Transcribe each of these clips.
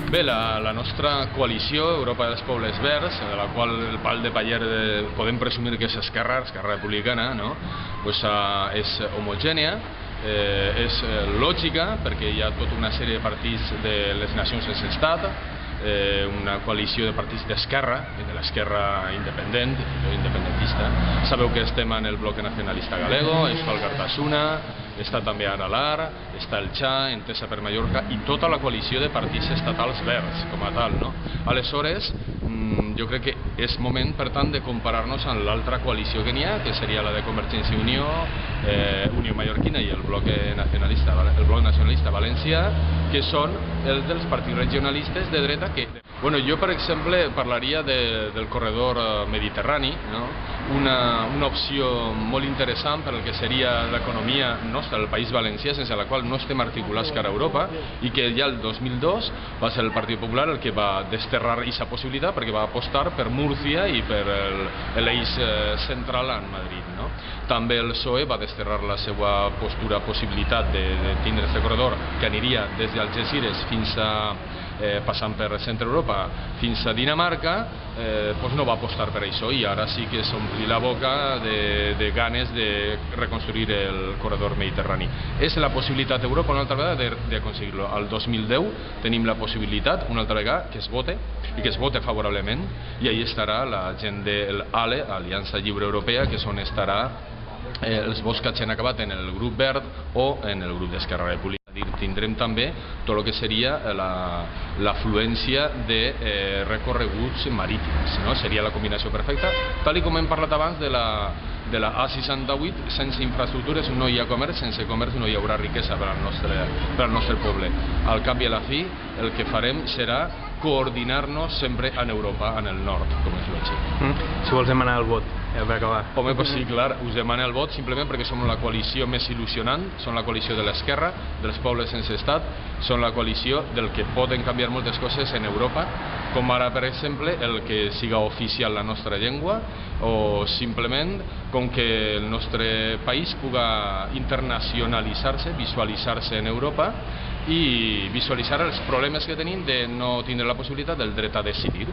Bé, la nostra coalició, Europa dels Pobles Verds, de la qual el pal de paller podem presumir que és Esquerra Republicana, no? Pues, és homogènia, és lògica, perquè hi ha tota una sèrie de partits de les nacions sense estat, una coalició de partits d'esquerra, de l'esquerra independent, independentista. Sabeu que estem en el bloc nacionalista galego, està el Cartasuna, està també Aralar, està el XA, Entesa per Mallorca i tota la coalició de partits estatals verds com a tal, no? Aleshores, jo crec que és moment, per tant, de comparar-nos amb l'altra coalició que n'hi ha, que seria la de Convergència i Unió, Unió Mallorquina i el bloc nacionalista valencià, que són els dels partits regionalistes de dreta que... Jo, per exemple, parlaria del corredor mediterrani, una opció molt interessant per al que seria l'economia nostra, el País Valencià, sense la qual no estem articulats cara a Europa, i que ja el 2002 va ser el Partit Popular el que va desterrar aquesta possibilitat, perquè va apostar per Múrcia i per l'eix central en Madrid. També el PSOE va desterrar la seva possibilitat de tindre aquest corredor que aniria des d'Algesires fins a passant per Centre Europa fins a Dinamarca, no va apostar per això i ara sí que s'ompli la boca de ganes de reconstruir el corredor mediterrani. És la possibilitat d'Europa una altra vegada d'aconseguir-lo. Al 2010 tenim la possibilitat una altra vegada que es vote i que es vote favorablement i ahí estarà la gent de l'ALE, Aliança Lliure Europea, que és on estarà els vots que hagin acabat en el grup verd o en el grup d'Esquerra Republicana. Tindrem també tot el que seria l'afluència de recorreguts marítims, seria la combinació perfecta. Tal com hem parlat abans de la A68, sense infraestructures no hi ha comerç, sense comerç no hi haurà riquesa per al nostre poble. Al cap i a la fi, el que farem serà coordinar-nos sempre en Europa, en el nord, com és lògic. Si vols demanar el vot, per acabar. Home, doncs sí, clar, us demano el vot simplement perquè som la coalició més il·lusionant, som la coalició de l'esquerra, dels pobles sense estat, som la coalició del que poden canviar moltes coses en Europa, com ara, per exemple, el que siga oficial la nostra llengua, o simplement com que el nostre país puga internacionalitzar-se, visualitzar-se en Europa i visualitzar els problemes que tenim de no tindre la possibilitat del dret a decidir.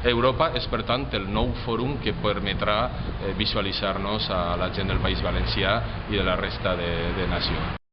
Europa és, per tant, el nou fòrum que permetrà visualitzar-nos a la gent del País Valencià i de la resta de nació.